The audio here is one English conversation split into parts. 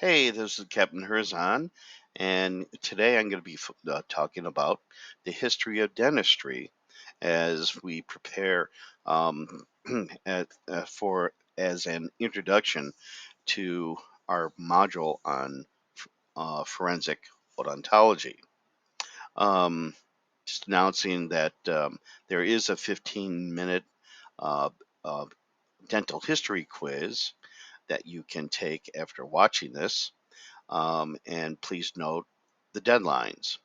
Hey, this is Captain Herzon, and today I'm going to be talking about the history of dentistry as we prepare um, for as an introduction to our module on forensic odontology. Um, just announcing that there is a 15-minute uh, uh, dental history quiz that you can take after watching this. And please note the deadlines.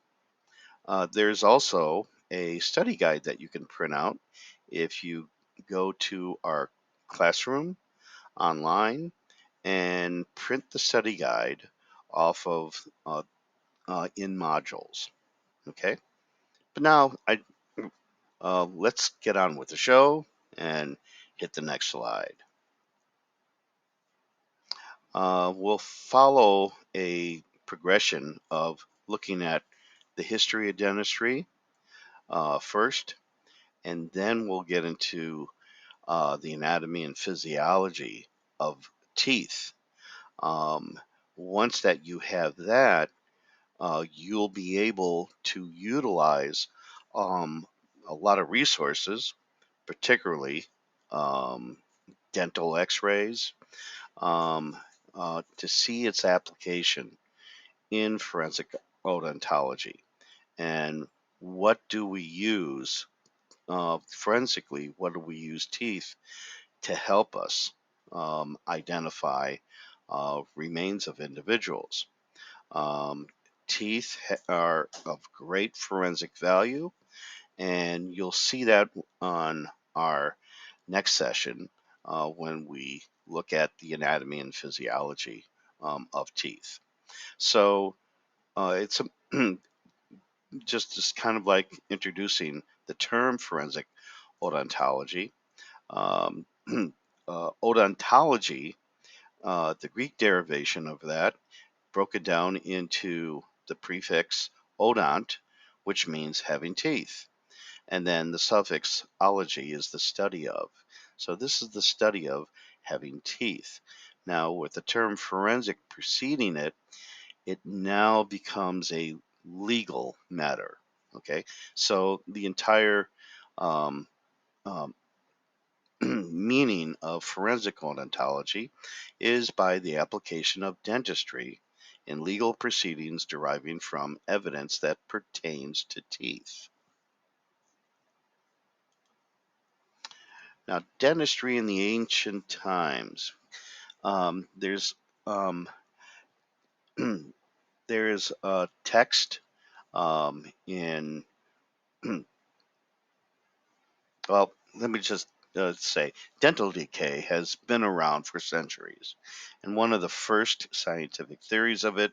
There's also a study guide that you can print out if you go to our classroom online and print the study guide off of in modules. Okay, but now let's get on with the show and hit the next slide. We'll follow a progression of looking at the history of dentistry first, and then we'll get into the anatomy and physiology of teeth. Um, Once that you have that, you'll be able to utilize um, a lot of resources, particularly um, dental x-rays, um, to see its application in forensic odontology. And what do we use forensically? What do we use teeth to help us identify remains of individuals? Um, Teeth are of great forensic value, and you'll see that on our next session when we look at the anatomy and physiology of teeth. So it's just kind of like introducing the term forensic odontology. Um, Odontology, the Greek derivation of that, broken down into the prefix odont, which means having teeth. And then the suffix ology is the study of. So this is the study of having teeth. Now, with the term forensic preceding it, it now becomes a legal matter. Okay, so the entire um, um, meaning of forensic odontology is by the application of dentistry in legal proceedings deriving from evidence that pertains to teeth. Now, dentistry in the ancient times. There's um, there's a text in well, let me just say, dental decay has been around for centuries, and one of the first scientific theories of it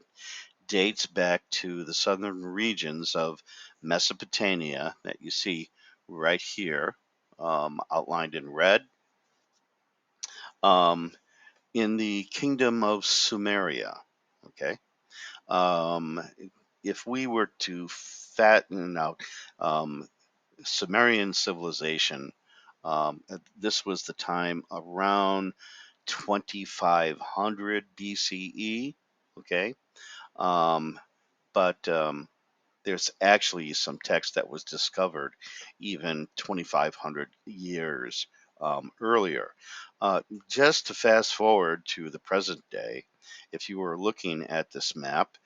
dates back to the southern regions of Mesopotamia that you see right here, outlined in red, um, in the kingdom of Sumeria. Okay. Um, if we were to fatten out Sumerian civilization, this was the time around 2500 BCE. Okay. Um, but there's actually some text that was discovered even 2,500 years earlier. Just to fast forward to the present day, if you were looking at this map,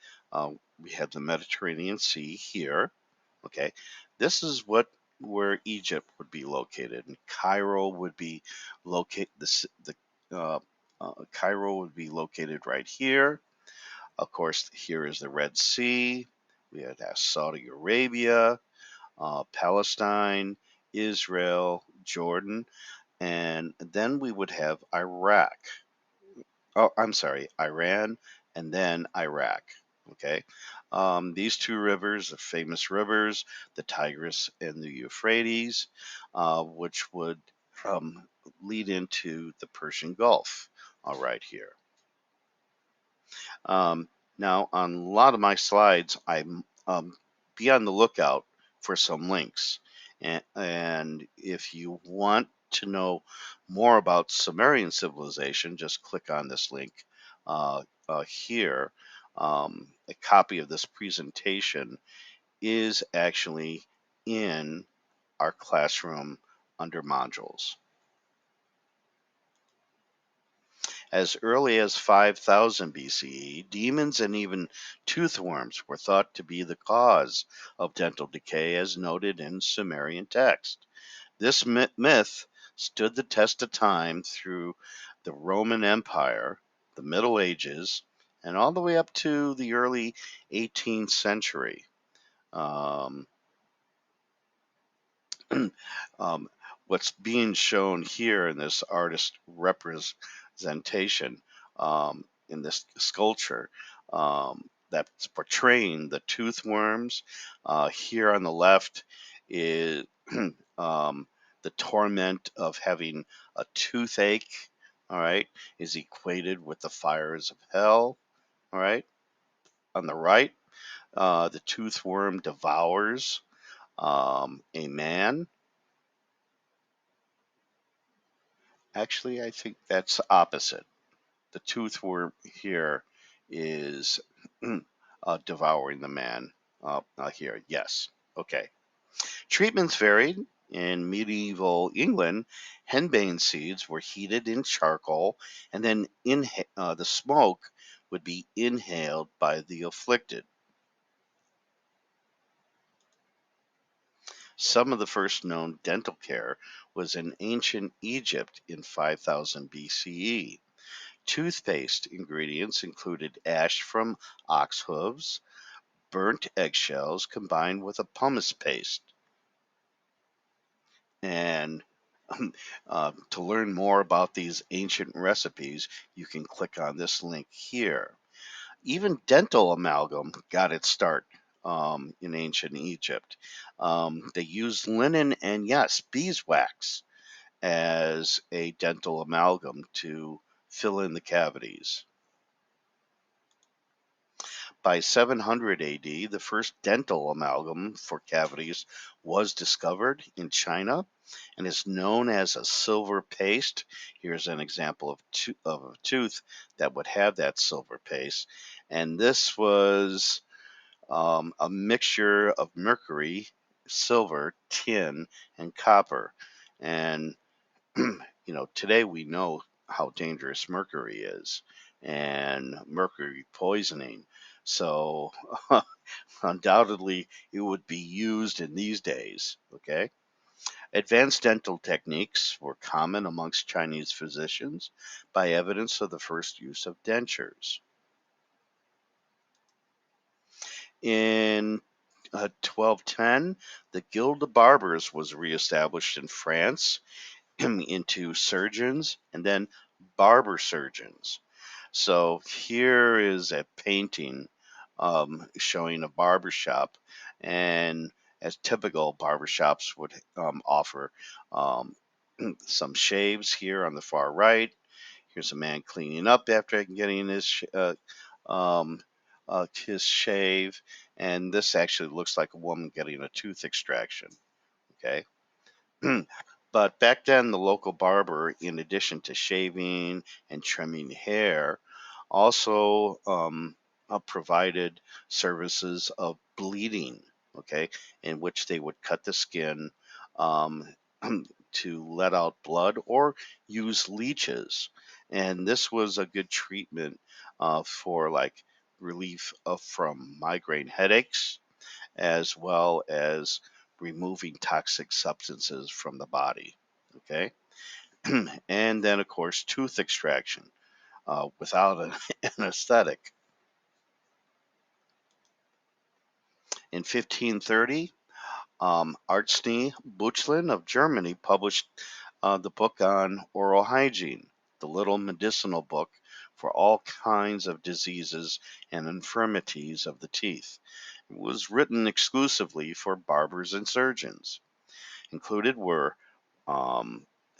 we have the Mediterranean Sea here. Okay, this is where Egypt would be located, and Cairo would be located. Uh, Cairo would be located right here. Of course, here is the Red Sea. We had Saudi Arabia, Palestine, Israel, Jordan, and then we would have Iraq. Oh, I'm sorry, Iran, and then Iraq. Okay. These two rivers are famous rivers, the Tigris and the Euphrates, which would lead into the Persian Gulf. All right, here. Um, Now, on a lot of my slides, I'm be on the lookout for some links. And if you want to know more about Sumerian civilization, just click on this link here, a copy of this presentation is actually in our classroom under modules. As early as 5000 BCE, demons and even toothworms were thought to be the cause of dental decay, as noted in Sumerian text. This myth stood the test of time through the Roman Empire, the Middle Ages, and all the way up to the early 18th century. Um, um, what's being shown here in this artist representation, in this sculpture, that's portraying the tooth worms. Here on the left is the torment of having a toothache, all right, is equated with the fires of hell, all right. On the right, the tooth worm devours a man. Actually, I think that's opposite. The tooth worm here is devouring the man here. Yes. Okay. Treatments varied. In medieval England, henbane seeds were heated in charcoal, and then the smoke would be inhaled by the afflicted. Some of the first known dental care was in ancient Egypt in 5000 BCE. Toothpaste ingredients included ash from ox hooves, burnt eggshells combined with a pumice paste. And to learn more about these ancient recipes, you can click on this link here. Even dental amalgam got its start in ancient Egypt. They used linen and, yes, beeswax as a dental amalgam to fill in the cavities. By 700 AD, the first dental amalgam for cavities was discovered in China and is known as a silver paste. Here's an example of a tooth that would have that silver paste. And this was a mixture of mercury, silver, tin, and copper. And today we know how dangerous mercury is and mercury poisoning. So undoubtedly it would be used in these days. Okay. Advanced dental techniques were common amongst Chinese physicians by evidence of the first use of dentures. In 1210, the Guild of Barbers was reestablished in France into surgeons and then barber surgeons. So here is a painting showing a barber shop, and as typical barbershops would offer um, some shaves here on the far right. Here's a man cleaning up after getting um, his shave, and this actually looks like a woman getting a tooth extraction. Okay. But back then, the local barber, in addition to shaving and trimming hair, also provided services of bleeding, okay, in which they would cut the skin um, to let out blood or use leeches. And this was a good treatment for like relief from migraine headaches, as well as removing toxic substances from the body. Okay. And then, of course, tooth extraction without an anesthetic. In 1530, Artzni Buchlin of Germany published the book on oral hygiene, the little medicinal book for all kinds of diseases and infirmities of the teeth. It was written exclusively for barbers and surgeons. Included were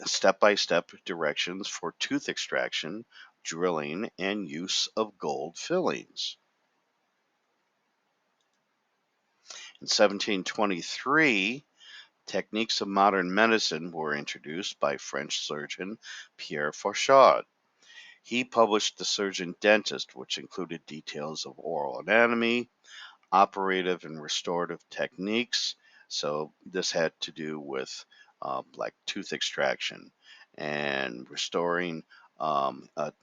step by step directions for tooth extraction, drilling, and use of gold fillings. In 1723, techniques of modern medicine were introduced by French surgeon Pierre Fauchard. He published The Surgeon Dentist, which included details of oral anatomy, operative and restorative techniques. So this had to do with like tooth extraction and restoring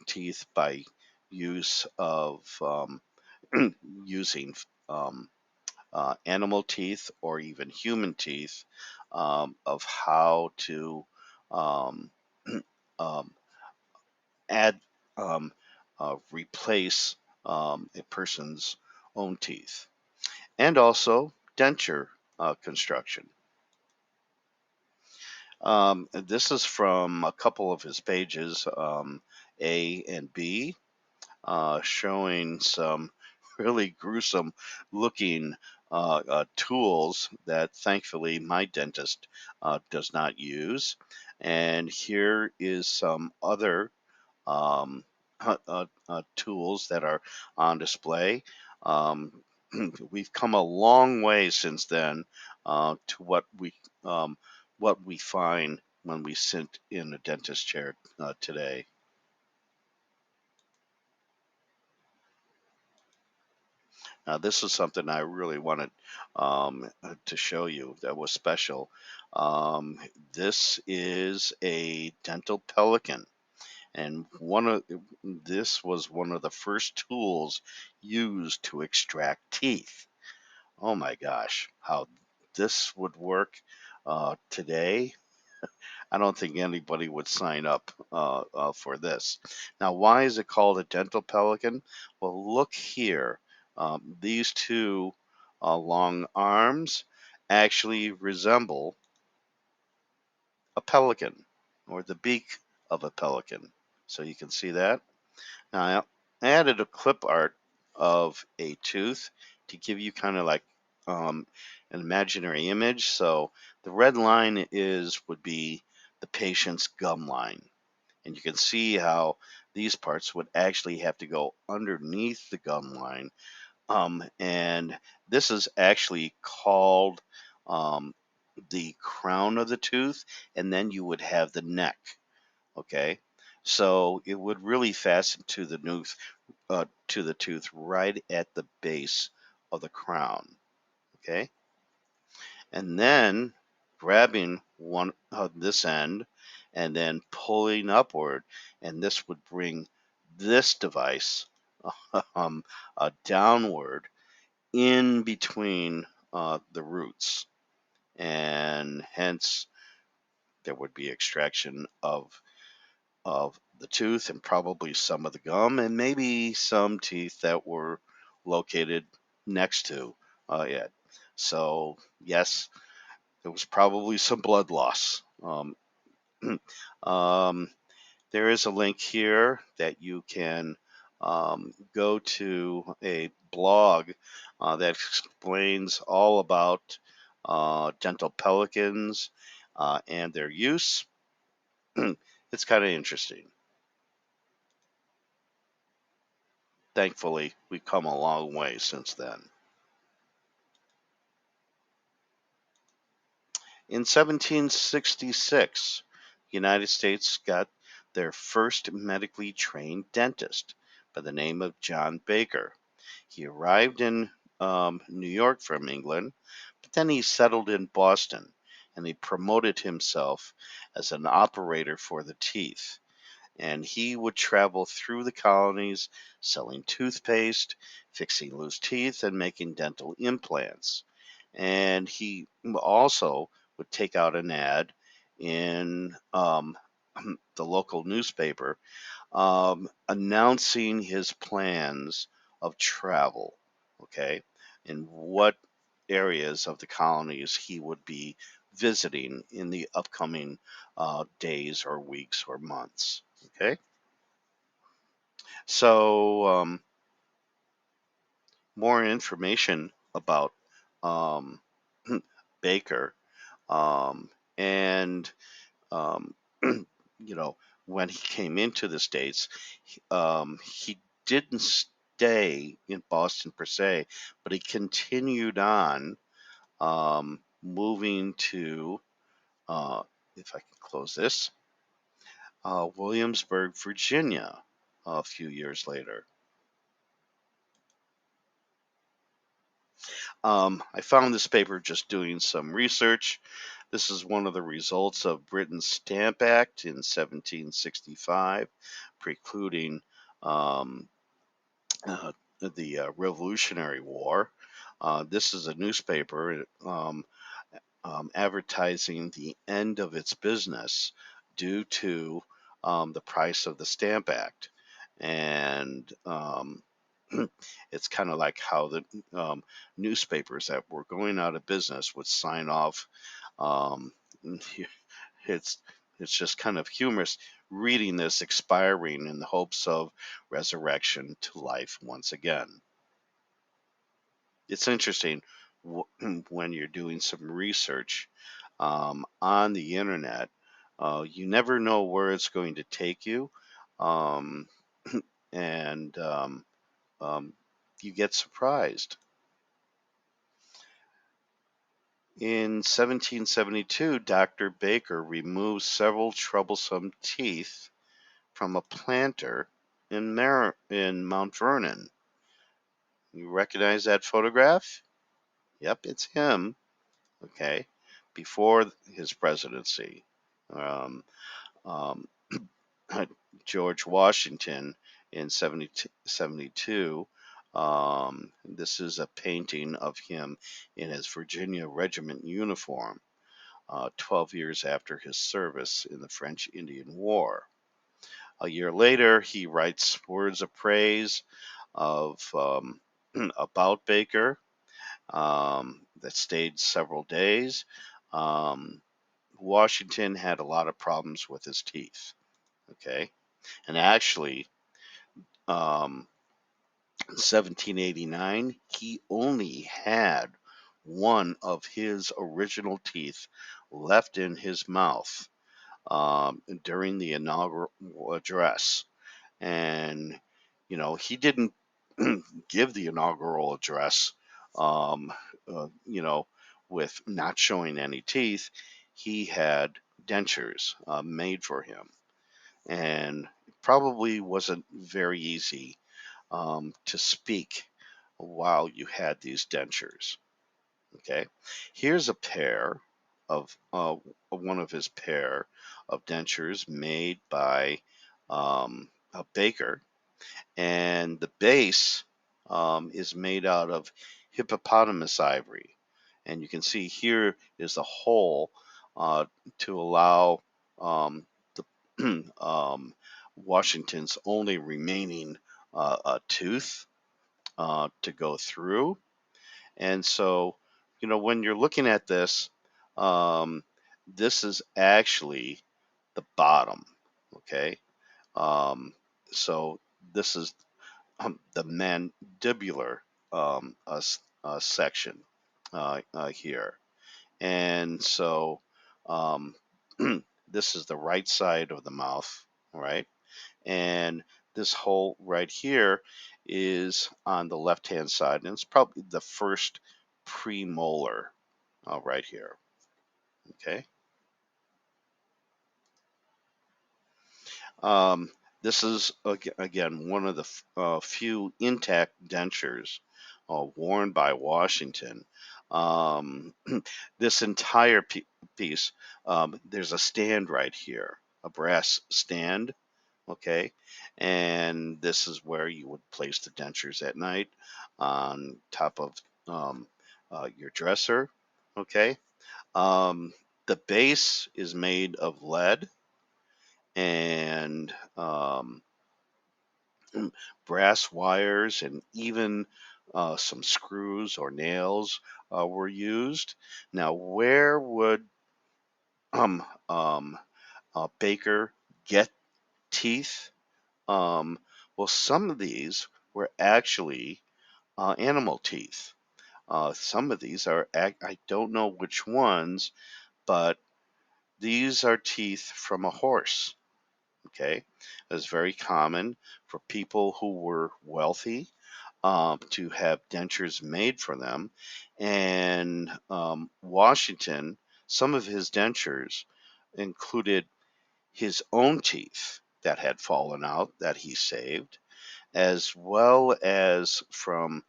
teeth by use of using um, animal teeth or even human teeth, of how to um, um, add, um, replace a person's own teeth, and also denture construction. This is from a couple of his pages, A and B, showing some really gruesome looking tools that thankfully my dentist does not use. And here is some other um, tools that are on display. Um, we've come a long way since then to um, what we find when we sit in a dentist chair today. Now, this is something I really wanted to show you that was special. Um, this is a dental pelican, and this was one of the first tools used to extract teeth. Oh my gosh, how this would work today! I don't think anybody would sign up for this. Now, why is it called a dental pelican? Well, look here. These two long arms actually resemble a pelican or the beak of a pelican. So you can see that. Now, I added a clip art of a tooth to give you kind of like um, an imaginary image. So the red line would be the patient's gum line. And you can see how these parts would actually have to go underneath the gum line. And this is actually called um, the crown of the tooth, and then you would have the neck. Okay, so it would really fasten to the tooth right at the base of the crown. Okay, and then grabbing one of this end and then pulling upward, and this would bring this device um, downward in between the roots, and hence there would be extraction of the tooth and probably some of the gum and maybe some teeth that were located next to it. So yes, there was probably some blood loss. Um, there is a link here that you can go to a blog that explains all about dental pelicans and their use. It's kind of interesting. Thankfully, we've come a long way since then. In 1766, the United States got their first medically trained dentist by the name of John Baker. He arrived in New York from England, but then he settled in Boston and he promoted himself as an operator for the teeth. And he would travel through the colonies selling toothpaste, fixing loose teeth, and making dental implants. And he also would take out an ad in the local newspaper announcing his plans of travel, okay, and what areas of the colonies he would be visiting in the upcoming days or weeks or months, okay. So, more information about um, Baker, um, and um, when he came into the States, he didn't stay in Boston per se, but he continued on moving to, if I can close this, Williamsburg, Virginia. a few years later. I found this paper just doing some research. This is one of the results of Britain's Stamp Act in 1765, precluding um, uh, the Revolutionary War. This is a newspaper advertising the end of its business due to the price of the Stamp Act. And it's kind of like how the newspapers that were going out of business would sign off. Um, it's it's just kind of humorous reading this expiring in the hopes of resurrection to life once again. It's interesting when you're doing some research on the internet. You never know where it's going to take you, um, and um, you get surprised. In 1772, Dr. Baker removed several troublesome teeth from a planter in Mount Vernon. You recognize that photograph? Yep, it's him. Okay, before his presidency. Um, um, George Washington in 1772. This is a painting of him in his Virginia Regiment uniform, 12 years after his service in the French Indian War. A year later, he writes words of praise of about Baker that stayed several days. Um, Washington had a lot of problems with his teeth. Okay, and actually, um, in 1789, he only had one of his original teeth left in his mouth during the inaugural address. And, he didn't give the inaugural address, um, you know, with not showing any teeth. He had dentures made for him. And it probably wasn't very easy to speak while you had these dentures. Okay, here's a pair of one of his pair of dentures made by a baker, and the base is made out of hippopotamus ivory, and you can see here is a hole uh, to allow the Washington's only remaining tooth to go through. And so, when you're looking at this, um, this is actually the bottom. Okay. Um, so this is the mandibular section here. And so um, this is the right side of the mouth, right? And this hole right here is on the left hand side, and it's probably the first premolar right here. Okay. Um, this is again one of the few intact dentures worn by Washington. Um, this entire piece, there's a stand right here, a brass stand. Okay, and this is where you would place the dentures at night on top of um, your dresser. Okay, um, the base is made of lead and brass wires, and even some screws or nails were used. Now, where would um, um, Baker get teeth? Um, well, some of these were actually animal teeth. Some of these are, I don't know which ones, but these are teeth from a horse. Okay, it was very common for people who were wealthy to have dentures made for them. And Washington, some of his dentures included his own teeth that had fallen out that he saved, as well as from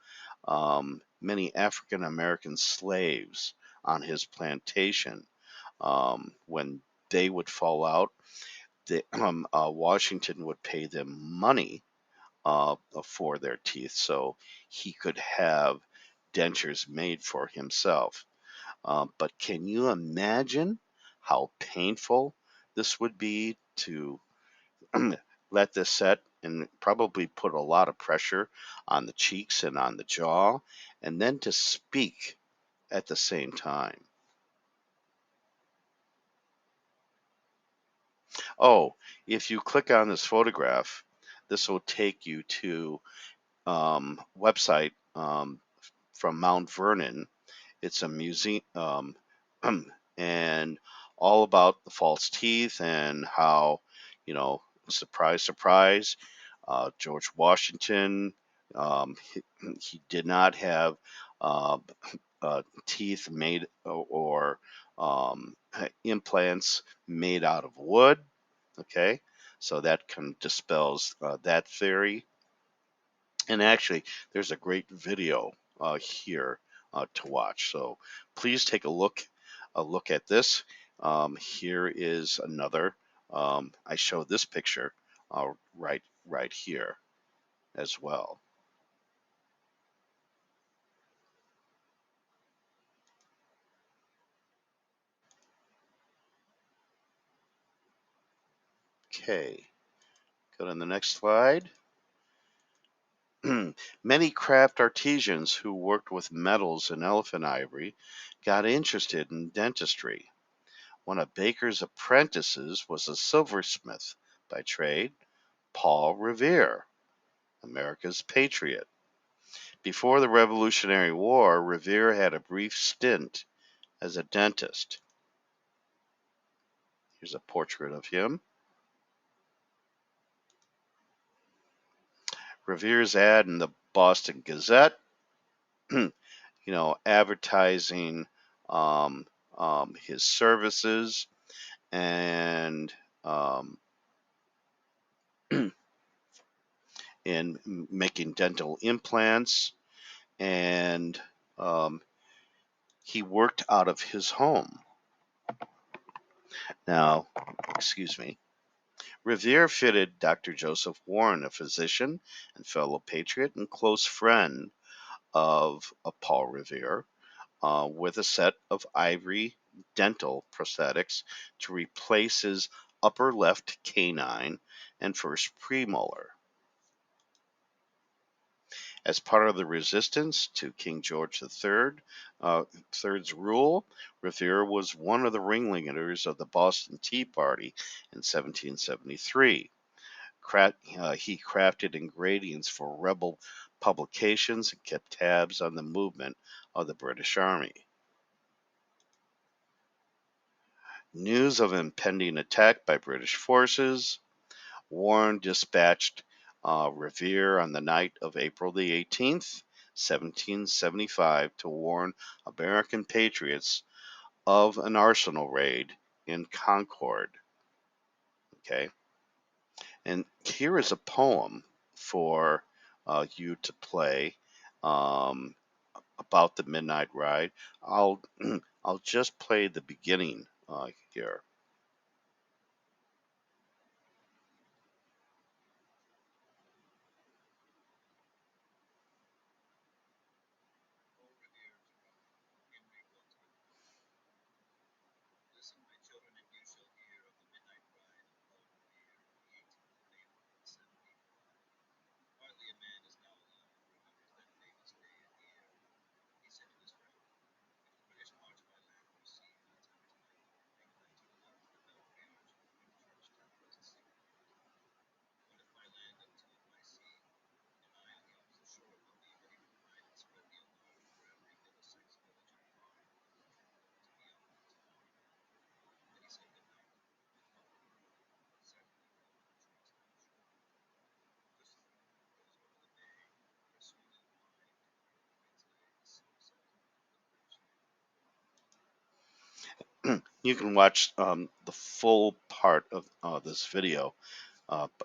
many African American slaves on his plantation. When they would fall out, Washington would pay them money for their teeth so he could have dentures made for himself. But can you imagine how painful this would be to let this set and probably put a lot of pressure on the cheeks and on the jaw, and then to speak at the same time? Oh, if you click on this photograph, this will take you to website from Mount Vernon. It's a museum, and all about the false teeth and how, you know, surprise, surprise, George Washington, he did not have uh, teeth made or implants made out of wood. Okay, so that can dispels that theory. And actually, there's a great video here to watch. So please take a look at this. Here is another. I show this picture right here as well. Okay, go to the next slide. Many craft artisans who worked with metals and elephant ivory got interested in dentistry. One of Baker's apprentices was a silversmith by trade, Paul Revere, America's patriot. Before the Revolutionary War, Revere had a brief stint as a dentist. Here's a portrait of him. Revere's ad in the Boston Gazette, advertising um, his services and in making dental implants, and um, he worked out of his home. Now, excuse me. Revere fitted Dr. Joseph Warren, a physician and fellow patriot and close friend of Paul Revere, with a set of ivory dental prosthetics to replace his upper left canine and first premolar. As part of the resistance to King George III's rule, Revere was one of the ringleaders of the Boston Tea Party in 1773. He crafted ingredients for rebel publications and kept tabs on the movement of the British Army. News of impending attack by British forces, Warren dispatched Revere on the night of April the 18th, 1775, to warn American patriots of an arsenal raid in Concord. Okay, and here is a poem for you to play um, about the Midnight Ride. I'll I'll just play the beginning here. You can watch the full part of this video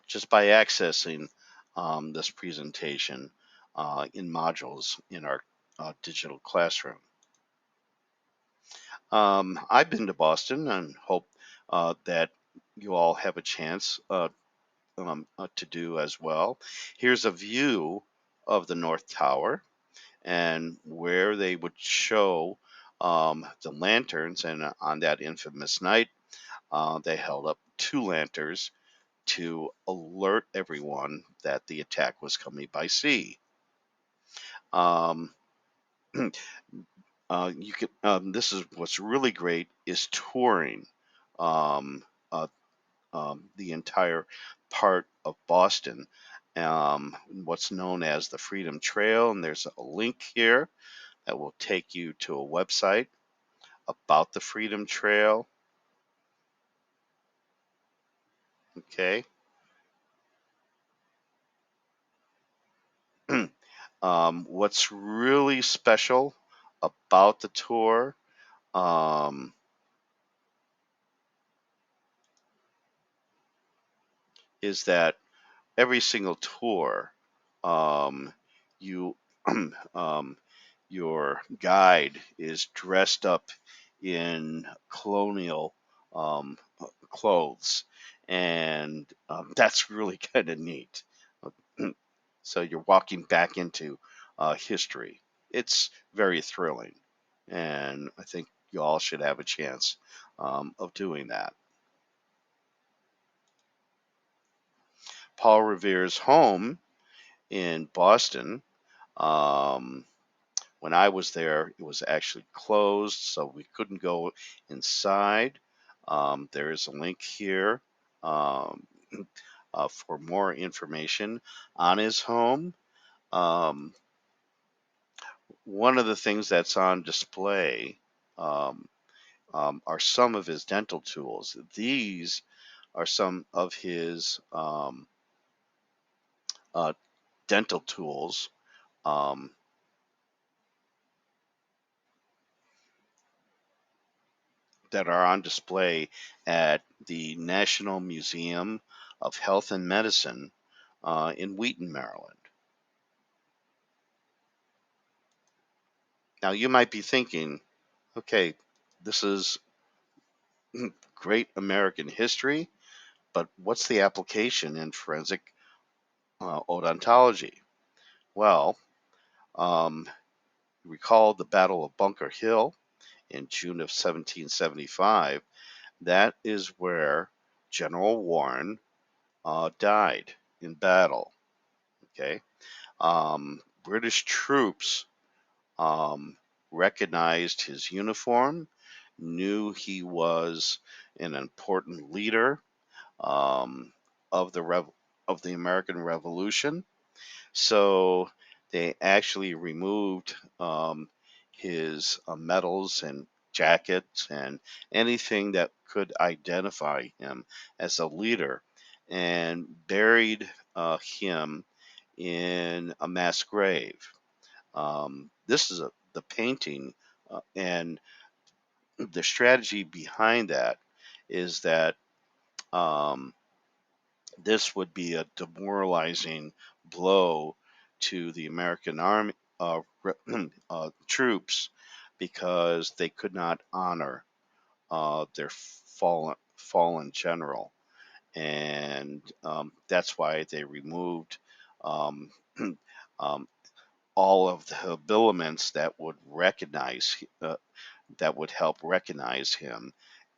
just by accessing this presentation in modules in our digital classroom. I've been to Boston and hope that you all have a chance to do as well. Here's a view of the North Tower and where they would show the lanterns. And on that infamous night, they held up 2 lanterns to alert everyone that the attack was coming by sea. Um, you can. This is what's really great is touring um, uh, the entire part of Boston, what's known as the Freedom Trail, and there's a link here that will take you to a website about the Freedom Trail. Okay. What's really special about the tour um, is that every single tour, um, you your guide is dressed up in colonial clothes, and that's really kind of neat. So you're walking back into history. It's very thrilling, and I think you all should have a chance of doing that. Paul Revere's home in Boston. Um, when I was there, it was actually closed, so we couldn't go inside. There is a link here um, for more information on his home. Um, One of the things that's on display um, are some of his dental tools. These are some of his uh, dental tools um, that are on display at the National Museum of Health and Medicine in Wootton, Maryland. Now, you might be thinking, okay, this is great American history, but what's the application in forensic odontology? Well, um, recall the Battle of Bunker Hill in June of 1775. That is where General Warren died in battle. Okay, British troops um, recognized his uniform, knew he was an important leader um, of of the American Revolution. So they actually removed his medals and jackets and anything that could identify him as a leader, and buried him in a mass grave. This is the painting, and the strategy behind that is that um, this would be a demoralizing blow to the American army troops because they could not honor their fallen general, and that's why they removed um, um, all of the habiliments that would help recognize him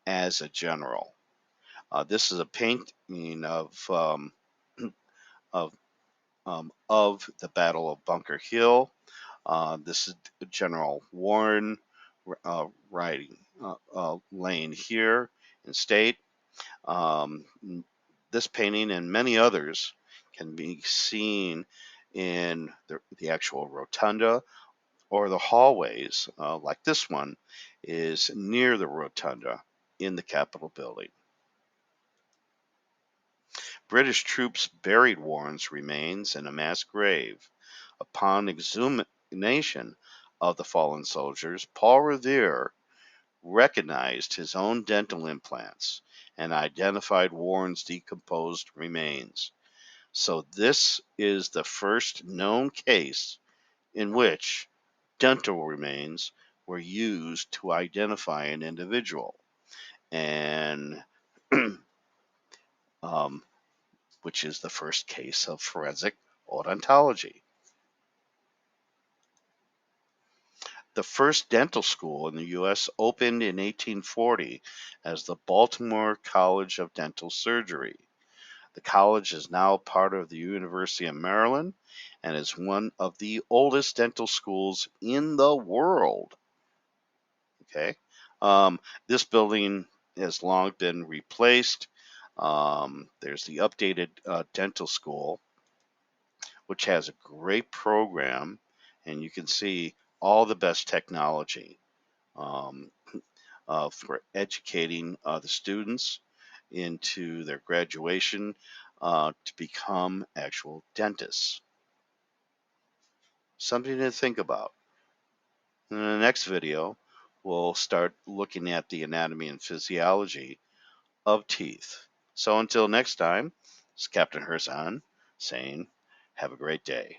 as a general. This is a painting of of the Battle of Bunker Hill. This is General Warren riding laying here in state. Um, this painting and many others can be seen in the actual rotunda or the hallways, like this one is near the rotunda in the Capitol building. British troops buried Warren's remains in a mass grave. Upon exhumation of the fallen soldiers, Paul Revere recognized his own dental implants and identified Warren's decomposed remains. So this is the first known case in which dental remains were used to identify an individual, and um, which is the first case of forensic odontology. The first dental school in the U.S. opened in 1840 as the Baltimore College of Dental Surgery. The college is now part of the University of Maryland and is one of the oldest dental schools in the world. Okay, this building has long been replaced. There's the updated dental school, which has a great program, and you can see all the best technology um, for educating the students into their graduation to become actual dentists. Something to think about. In the next video, we'll start looking at the anatomy and physiology of teeth. So until next time, it's Captain Herzan saying, have a great day.